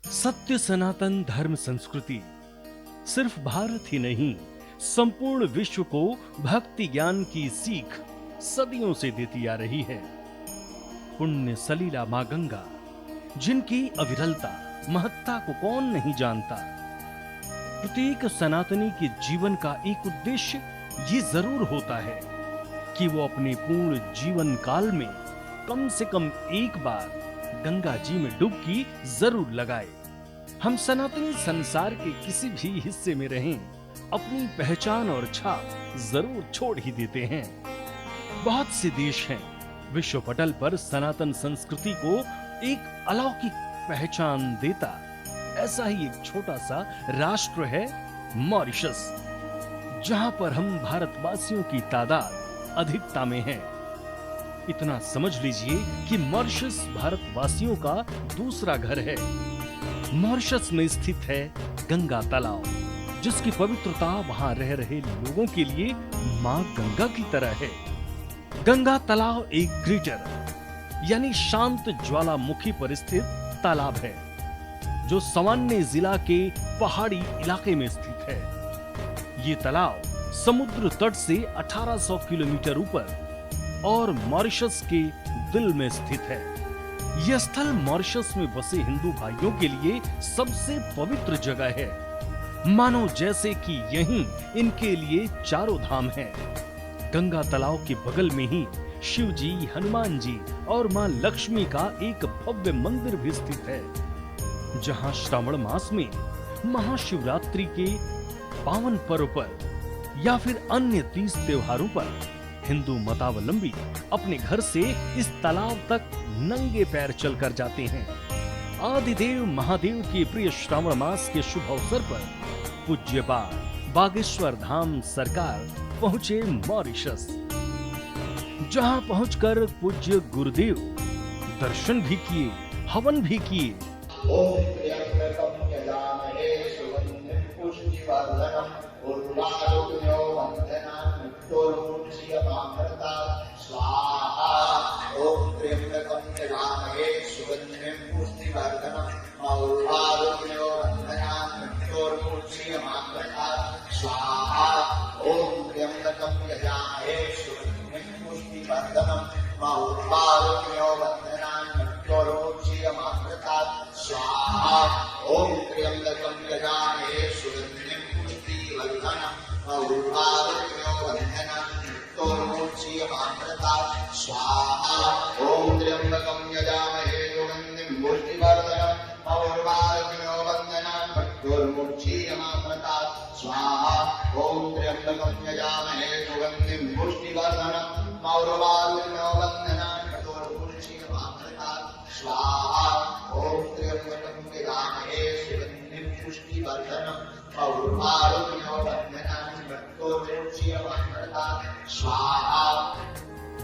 सत्य सनातन धर्म संस्कृति सिर्फ भारत ही नहीं, संपूर्ण विश्व को भक्ति ज्ञान की सीख सदियों से देती आ रही है। पुण्य सलीला मां गंगा, जिनकी अविरलता महत्ता को कौन नहीं जानता। प्रत्येक सनातनी के जीवन का एक उद्देश्य ये जरूर होता है कि वो अपने पूर्ण जीवन काल में कम से कम एक बार गंगा जी में डुबकी जरूर लगाए। हम सनातनी संसार के किसी भी हिस्से में रहें, अपनी पहचान और छाप जरूर छोड़ ही देते हैं। बहुत से देश हैं विश्व पटल पर सनातन संस्कृति को एक अलौकिक पहचान देता। ऐसा ही एक छोटा सा राष्ट्र है मॉरिशस, जहां पर हम भारतवासियों की तादाद अधिकता में है। इतना समझ लीजिए कि मॉरिशस भारतवासियों का दूसरा घर है। मॉरिशस में स्थित है गंगा तालाब, जिसकी पवित्रता वहां रह रहे लोगों के लिए मां गंगा की तरह है। गंगा तालाब एक क्रीटर यानी शांत ज्वालामुखी पर स्थित तालाब है, जो सवान्य जिला के पहाड़ी इलाके में स्थित है। ये तालाब समुद्र तट से 1800 किलोमीटर ऊपर और मॉरिशस के दिल में स्थित है। यह स्थल मॉरिशस में बसे हिंदू भाइयों के लिए सबसे पवित्र जगह है। मानो जैसे कि यहीं इनके लिए चारों धाम हैं। गंगा तालाब के बगल में ही शिव जी, हनुमान जी और मां लक्ष्मी का एक भव्य मंदिर भी स्थित है, जहां श्रावण मास में महाशिवरात्रि के पावन पर्व पर या फिर अन्य तीज त्योहारों पर हिंदू मतावलंबी अपने घर से इस तालाब तक नंगे पैर चलकर जाते हैं। आदिदेव महादेव के प्रिय श्रावण मास के शुभ अवसर पर पूज्यपाद बागेश्वर धाम सरकार पहुंचे मॉरिशस, जहां पहुंचकर पूज्य गुरुदेव दर्शन भी किए, हवन भी किए।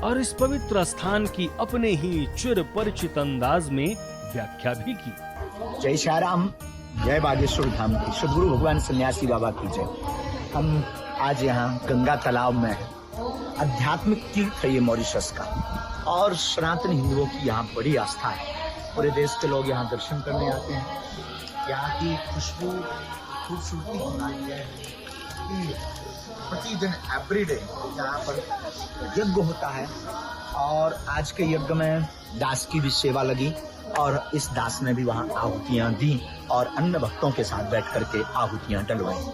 और इस पवित्र स्थान की अपने ही चिर परिचित अंदाज में व्याख्या भी की। जय श्याराम, जय बागेश्वर धाम की, सदगुरु भगवान सन्यासी बाबा की जय। हम आज यहाँ गंगा तालाब में हैं। आध्यात्मिक तीर्थ है ये मॉरिशस का, और सनातन हिंदुओं की यहाँ बड़ी आस्था है। पूरे देश के लोग यहाँ दर्शन करने आते हैं। यहाँ की खुशबू, खूबसूरती बनाई है कि प्रतिदिन एवरीडे यहाँ पर यज्ञ होता है, और आज के यज्ञ में दास की भी सेवा लगी, और इस दास ने भी वहाँ आहुतियाँ दी और अन्य भक्तों के साथ बैठ करके आहुतियाँ डलवाई।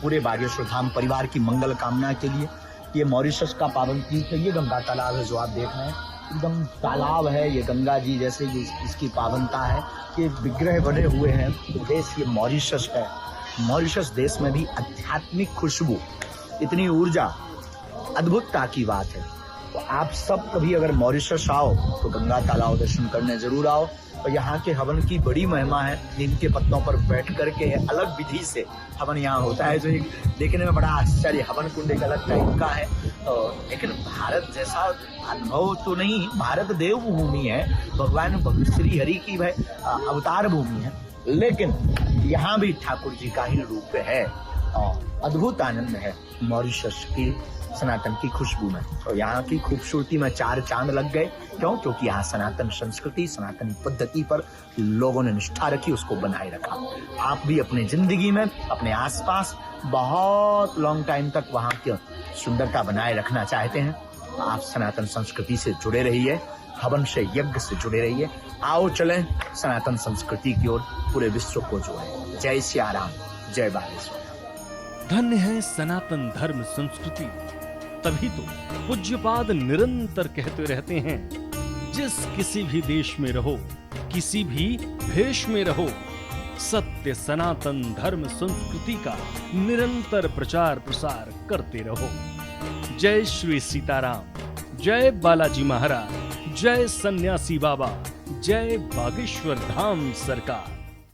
पूरे बागेश्वर धाम परिवार की मंगल कामना के लिए ये मॉरिशस का पावन तीर्थ है। ये गंगा तालाब है जो आप देख रहे हैं, एकदम तालाब है ये। गंगा जी जैसे इसकी पावनता है कि विग्रह बने हुए हैं। देश ये मॉरिशस है। मॉरिशस देश में भी आध्यात्मिक खुशबू, इतनी ऊर्जा, अद्भुतता की बात है। तो आप सब कभी अगर मॉरिशस आओ तो गंगा तालाब दर्शन करने जरूर आओ। और यहाँ के हवन की बड़ी महिमा है। नीम के पत्तों पर बैठ करके अलग विधि से हवन यहाँ होता है, जो देखने में बड़ा आश्चर्य। हवन कुंड एक अलग टाइप का है, लेकिन भारत जैसा अनुभव तो नहीं। भारत देव भूमि है, भगवान श्री हरि की अवतार भूमि है, लेकिन यहाँ भी ठाकुर जी का ही रूप है। अद्भुत आनंद है मॉरिशस की सनातन की खुशबू में। तो यहाँ की खूबसूरती में चार चांद लग गए। क्यों? क्योंकि यहाँ सनातन संस्कृति, सनातन पद्धति पर लोगों ने निष्ठा रखी, उसको बनाए रखा। आप भी अपनी जिंदगी में, अपने आसपास बहुत लॉन्ग टाइम तक वहाँ की सुंदरता बनाए रखना चाहते हैं, आप सनातन संस्कृति से जुड़े रहिए, हवन से, यज्ञ से जुड़े रहिए। आओ चलें सनातन संस्कृति की ओर, पूरे विश्व को जोड़ें। जय सिया राम, जय बागेश्वर। धन्य है सनातन धर्म संस्कृति। तभी तो पूज्यपाद निरंतर कहते रहते हैं, जिस किसी भी देश में रहो, किसी भी भेष में रहो, सत्य सनातन धर्म संस्कृति का निरंतर प्रचार प्रसार करते रहो। जय श्री सीताराम, जय बालाजी महाराज, जय सन्यासी बाबा, जय बागेश्वर धाम सरकार।